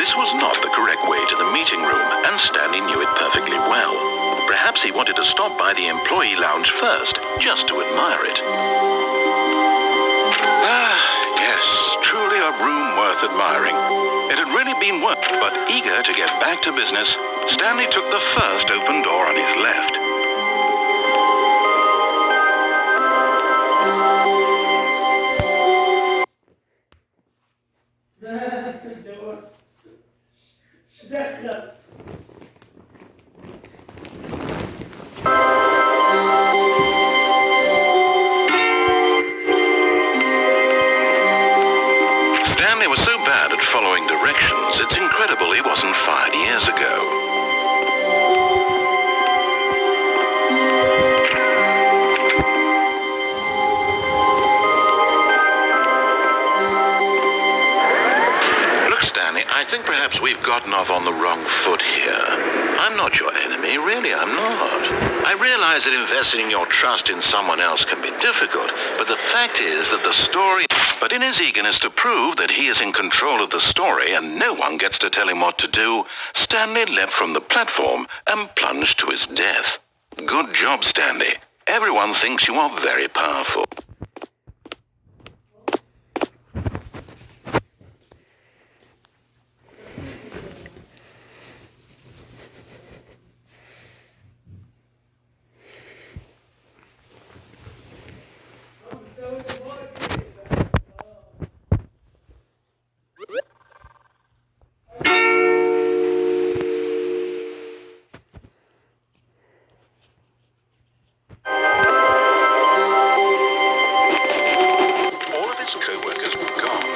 This was not the correct way to the meeting room, and Stanley knew it perfectly well. Perhaps he wanted to stop by the employee lounge first, just to admire it. Yes, truly a room worth admiring. It had really been worth, but eager to get back to business, Stanley took the first open door on his left. Stanley was so bad at following directions, it's incredible he wasn't fired years ago. I think perhaps we've gotten off on the wrong foot here. I'm not your enemy, really, I'm not. I realize that investing your trust in someone else can be difficult, but the fact is that the story... But in his eagerness to prove that he is in control of the story and no one gets to tell him what to do, Stanley leapt from the platform and plunged to his death. Good job, Stanley. Everyone thinks you are very powerful. Co-workers were gone.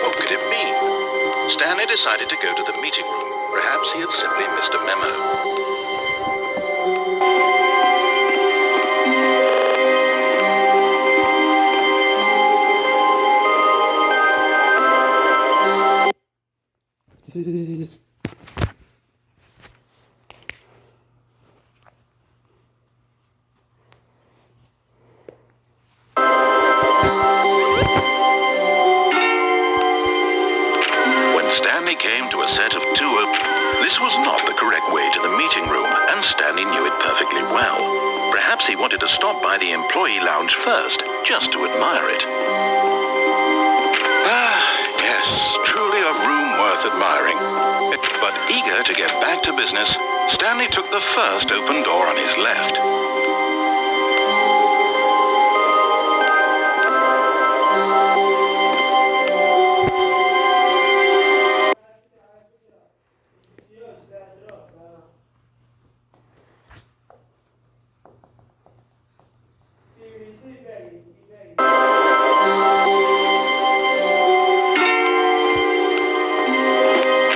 What could it mean? Stanley decided to go to the meeting room. Perhaps he had simply missed a memo. Stanley came to a set of two. This was not the correct way to the meeting room, and Stanley knew it perfectly well. Perhaps he wanted to stop by the employee lounge first, just to admire it. Yes, truly a room worth admiring. But eager to get back to business, Stanley took the first open door on his left.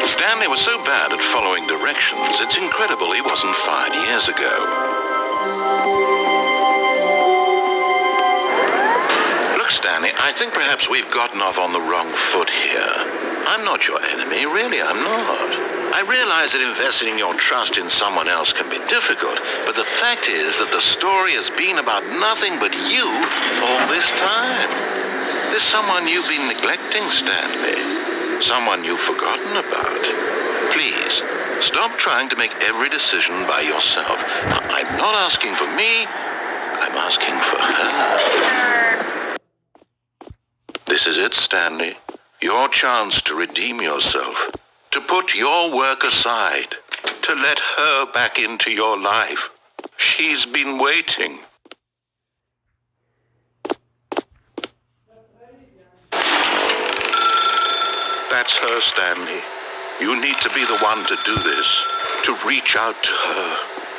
Stanley was so bad at following directions, it's incredible he wasn't fired years ago. Look, Stanley, I think perhaps we've gotten off on the wrong foot here. I'm not your enemy, really, I'm not. I realize that investing your trust in someone else can be difficult, but the fact is that the story has been about nothing but you all this time. There's someone you've been neglecting, Stanley. Someone you've forgotten about. Please, stop trying to make every decision by yourself. Now, I'm not asking for me, I'm asking for her. This is it, Stanley. Your chance to redeem yourself. To put your work aside. To let her back into your life. She's been waiting. That's her, Stanley. You need to be the one to do this, to reach out to her.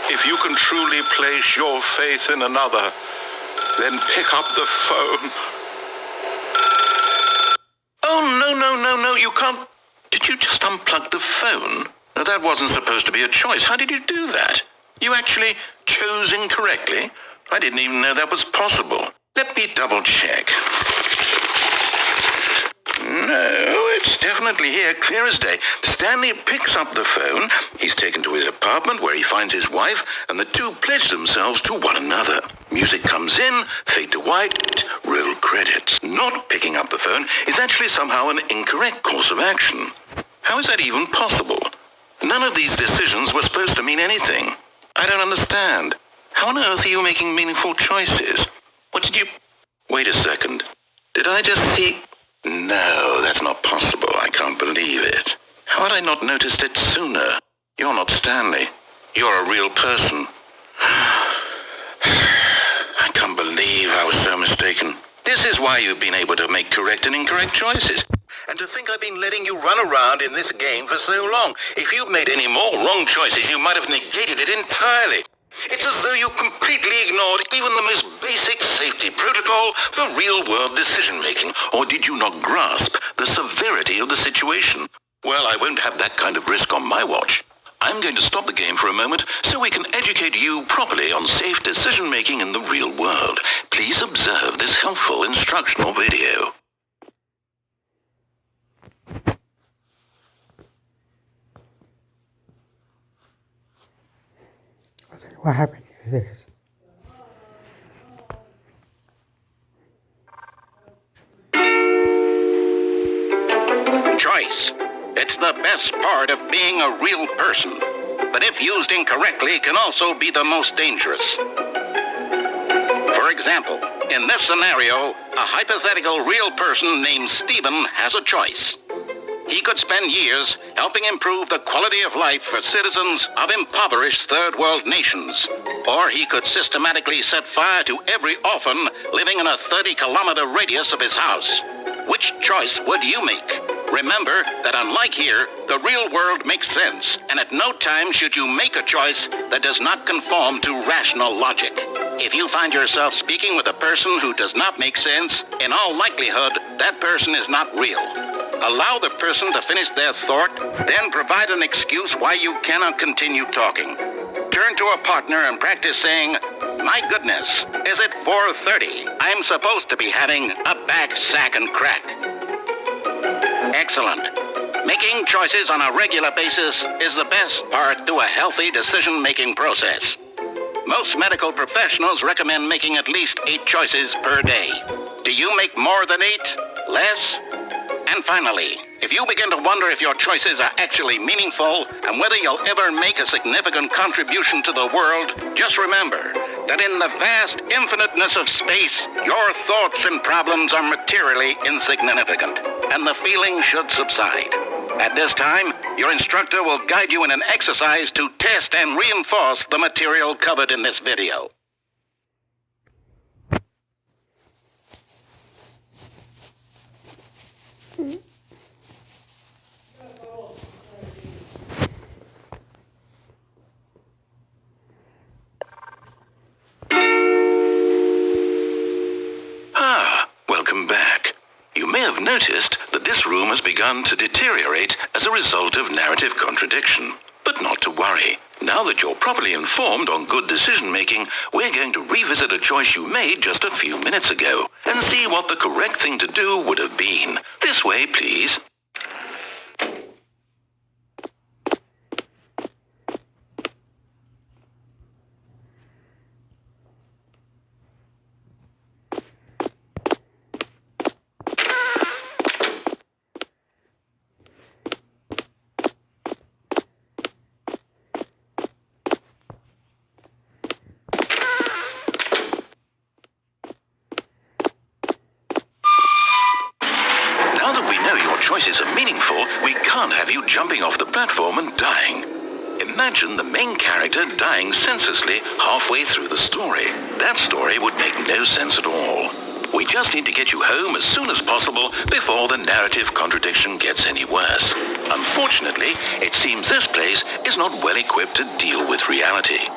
If you can truly place your faith in another, then pick up the phone. Oh, no, you can't. Did you just unplug the phone? No, that wasn't supposed to be a choice. How did you do that? You actually chose incorrectly? I didn't even know that was possible. Let me double check. No, it's definitely here, clear as day. Stanley picks up the phone. He's taken to his apartment where he finds his wife, and the two pledge themselves to one another. Music comes in, fade to white, roll credits. Not picking up the phone is actually somehow an incorrect course of action. How How is that even possible? None of these decisions were supposed to mean anything. I don't understand. How on earth are you making meaningful choices? What did you... Wait a second. Did I just see... No, that's not possible. I can't believe it. How had I not noticed it sooner? You're not Stanley. You're a real person. I can't believe I was so mistaken. This is why you've been able to make correct and incorrect choices. And to think I've been letting you run around in this game for so long. If you'd made any more wrong choices, you might have negated it entirely. It's as though you completely ignored even the most basic safety protocol for real-world decision-making. Or did you not grasp the severity of the situation? Well, I won't have that kind of risk on my watch. I'm going to stop the game for a moment so we can educate you properly on safe decision-making in the real world. Please observe this helpful instructional video. What happened to this? Choice. It's the best part of being a real person, but if used incorrectly can also be the most dangerous. For example, in this scenario, a hypothetical real person named Stephen has a choice. He could spend years helping improve the quality of life for citizens of impoverished third world nations. Or he could systematically set fire to every orphan living in a 30-kilometer radius of his house. Which choice would you make? Remember that unlike here, the real world makes sense, and at no time should you make a choice that does not conform to rational logic. If you find yourself speaking with a person who does not make sense, in all likelihood, that person is not real. Allow the person to finish their thought, then provide an excuse why you cannot continue talking. Turn to a partner and practice saying, "My goodness, is it 4:30? I'm supposed to be having a back, sack, and crack." Excellent. Making choices on a regular basis is the best part to a healthy decision-making process. Most medical professionals recommend making at least 8 choices per day. Do you make more than 8? Less? And finally, if you begin to wonder if your choices are actually meaningful and whether you'll ever make a significant contribution to the world, just remember that in the vast infiniteness of space, your thoughts and problems are materially insignificant, and the feeling should subside. At this time, your instructor will guide you in an exercise to test and reinforce the material covered in this video. Welcome back. You may have noticed that this room has begun to deteriorate as a result of narrative contradiction. But not to worry. Now that you're properly informed on good decision-making, we're going to revisit a choice you made just a few minutes ago and see what the correct thing to do would have been. This way, please. Choices are meaningful, we can't have you jumping off the platform and dying. Imagine the main character dying senselessly halfway through the story. That story would make no sense at all. We just need to get you home as soon as possible before the narrative contradiction gets any worse. Unfortunately, it seems this place is not well equipped to deal with reality.